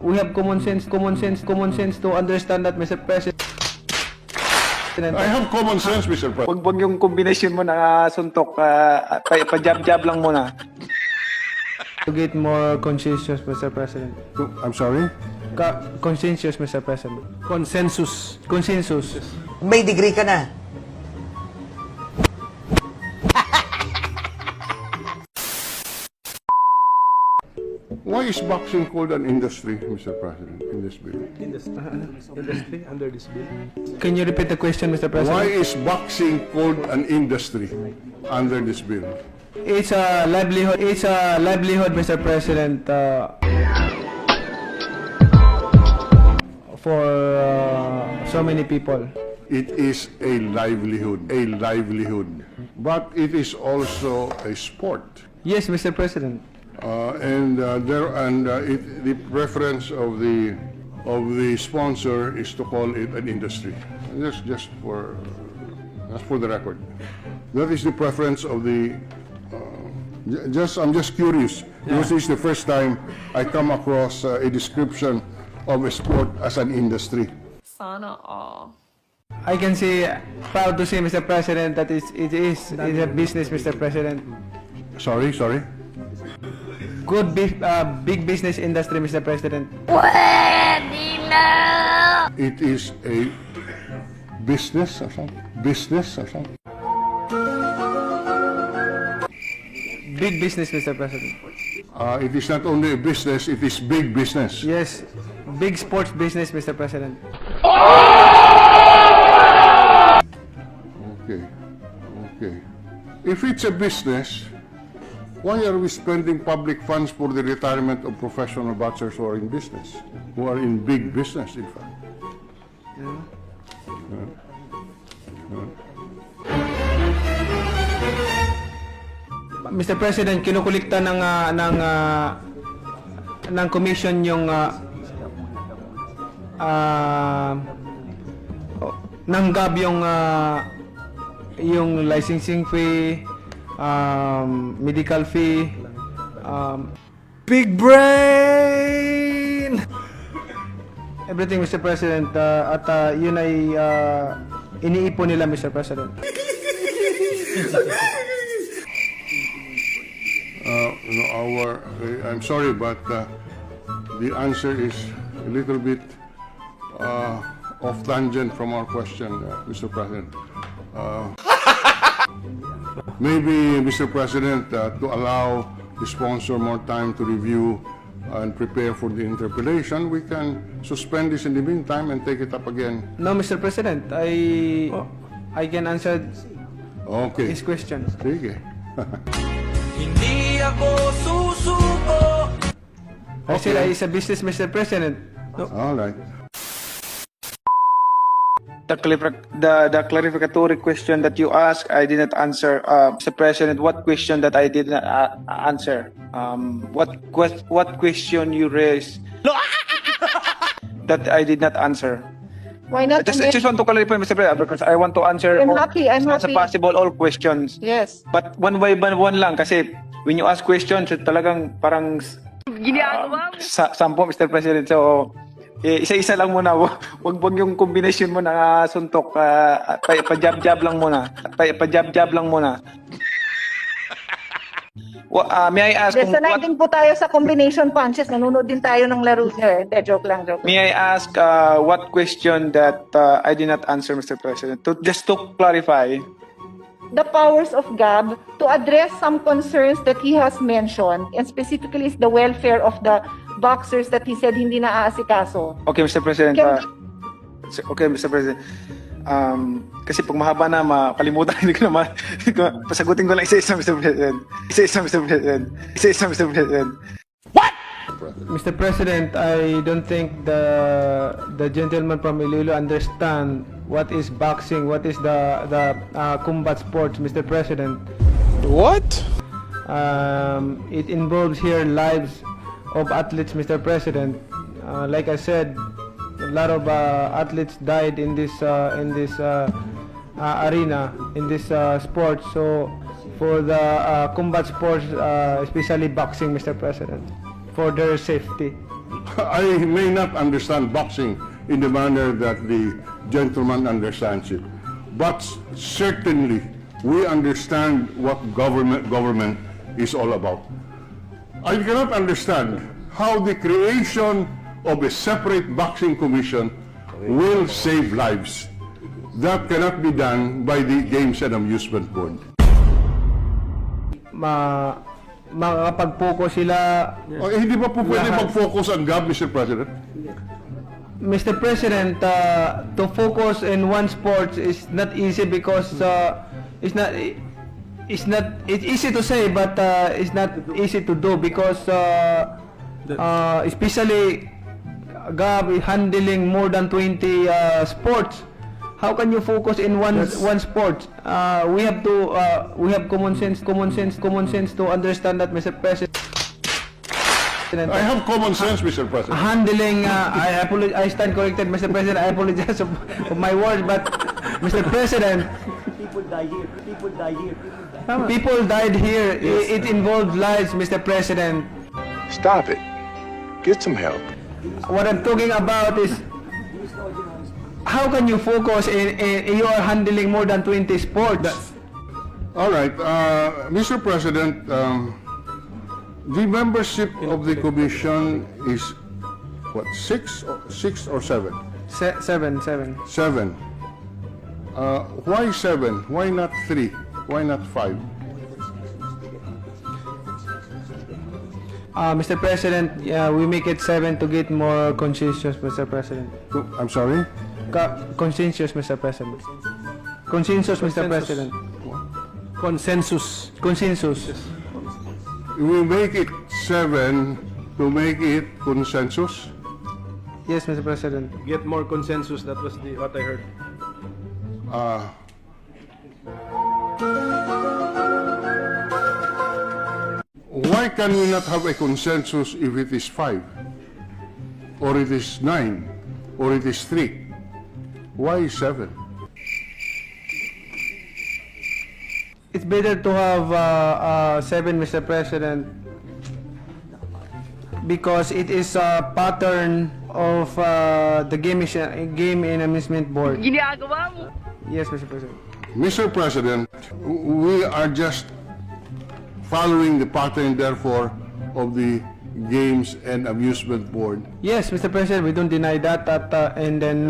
We have common sense to understand that, Mr. President. I have common sense, Mr. President. Wag yung combination mo na suntok, pa-jab-jab lang muna. To get more conscientious, Mr. President. I'm sorry? Conscientious, Mr. President. Consensus. May degree ka na. Why is boxing called an industry, Mr. President, in this bill? Industry under this bill. Can you repeat the question, Mr. President? Why is boxing called an industry under this bill? It's a livelihood. It's a livelihood, Mr. President. For so many people. It is a livelihood, but it is also a sport. Yes, Mr. President. The preference of the sponsor is to call it an industry. Just for the record, that is the preference of the. I'm just curious because this is the first time I come across a description of a sport as an industry. Sana all. I can say, proud to say, Mr. President, that it is a business, Mr. President. Sorry. Good, big business industry, Mr. President. It is a business or something. Big business, Mr. President. It is not only a business; it is big business. Yes, big sports business, Mr. President. Okay. If it's a business, why are we spending public funds for the retirement of professional boxers who are in business, who are in big business, in fact? Mr. President, kinukulikta ng commission yung nanggab yung licensing fee, medical fee, Big brain! everything, Mr. President, at yun ay iniipon nila, Mr. President. I'm sorry, but the answer is a little bit off tangent from our question, Mr. President. Maybe, Mr. President, to allow the sponsor more time to review and prepare for the interpellation, we can suspend this in the meantime and take it up again. No, Mr. President, I can answer his question. Sige. Hindi ako susuko. Kasi it's a business, Mr. President. All right. The clarificatory question that you asked, I did not answer. Mr. President, what question that I did not answer? What question you raised that I did not answer? Why not? I just want to clarify, Mr. President, because I want to answer I'm happy. as possible all questions. Yes. But one by one lang kasi when you ask questions, talagang parang sampo, Mr. President. So, isa-isa lang muna. Wag yung combination mo na suntok, pa-jab-jab lang muna. Pa-jab-jab lang muna. May I ask Sanay din po tayo sa combination punches. Nanonood din tayo ng laro niyo. Joke lang. May I ask what question that I did not answer, Mr. President? Just to clarify. The powers of GAB to address some concerns that he has mentioned, and specifically is the welfare of the boxers that he said hindi na aasikaso. Okay, Mr. President. Okay, Mr. President. Kasi pag mahaba na, makalimutan, hindi ko na pasagutin ko lang isa-isa, Mr. President. Isa-isa, Mr. President. What? Mr. President, I don't think the gentleman from Iloilo understand what is boxing, what is the combat sports, Mr. President. What? It involves here lives of athletes, Mr. President. Like I said, a lot of athletes died in this arena, in this sport. So for the combat sports, especially boxing, Mr. President, for their safety. I may not understand boxing in the manner that the gentleman understands it, but certainly we understand what government is all about. I cannot understand how the creation of a separate boxing commission will save lives. That cannot be done by the Games and Amusement Board. Makakapag-focus sila. Hindi ba po pwede mag-focus ang GAB, Mr. President? Mr. President, to focus in one sport is not easy because it's easy to say, but it's not easy to do because especially GAB is handling more than 20 sports. How can you focus in one sport? We have common sense to understand that, Mr. President. I have common sense, Mr. President. Handling, I stand corrected, Mr. President. I apologize of my words, but Mr. President, people died here. It involved lives, Mr. President. Stop it. Get some help. What I'm talking about is how can you focus in you are handling more than 20 sports? All right, Mr. President, the membership of the commission is what, six or seven? Seven. Seven. Why seven? Why not three? Why not five? Mr. President, we make it 7 to get more consensus, Mr. President. I'm sorry? Consensus, Mr. President. Consensus, Mr. President. Consensus. Consensus. We make it 7 to make it consensus? Yes, Mr. President. Get more consensus. That was what I heard. Why can we not have a consensus if it is 5? Or it is 9? Or it is 3? Why 7? It's better to have 7, Mr. President, because it is a pattern of the game and amusement board. Yes, Mr. President. Mr. President, we are just following the pattern, therefore, of the Games and Amusement Board. Yes, Mr. President, we don't deny that. And then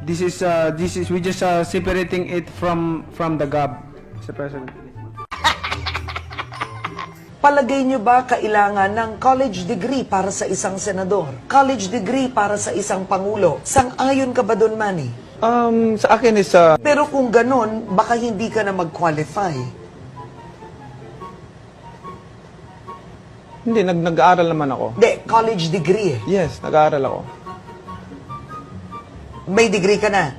this is we just separating it from the GAB, Mr. President. Palagay niyo ba kailangan ng college degree para sa isang senador? College degree para sa isang pangulo? Sang-ayon ka ba doon, Manny? Sa akin is Pero kung ganon, baka hindi ka na mag-qualify. hindi nag-aaral naman ako. Hindi, college degree eh. Yes, nag-aaral ako. May degree ka na.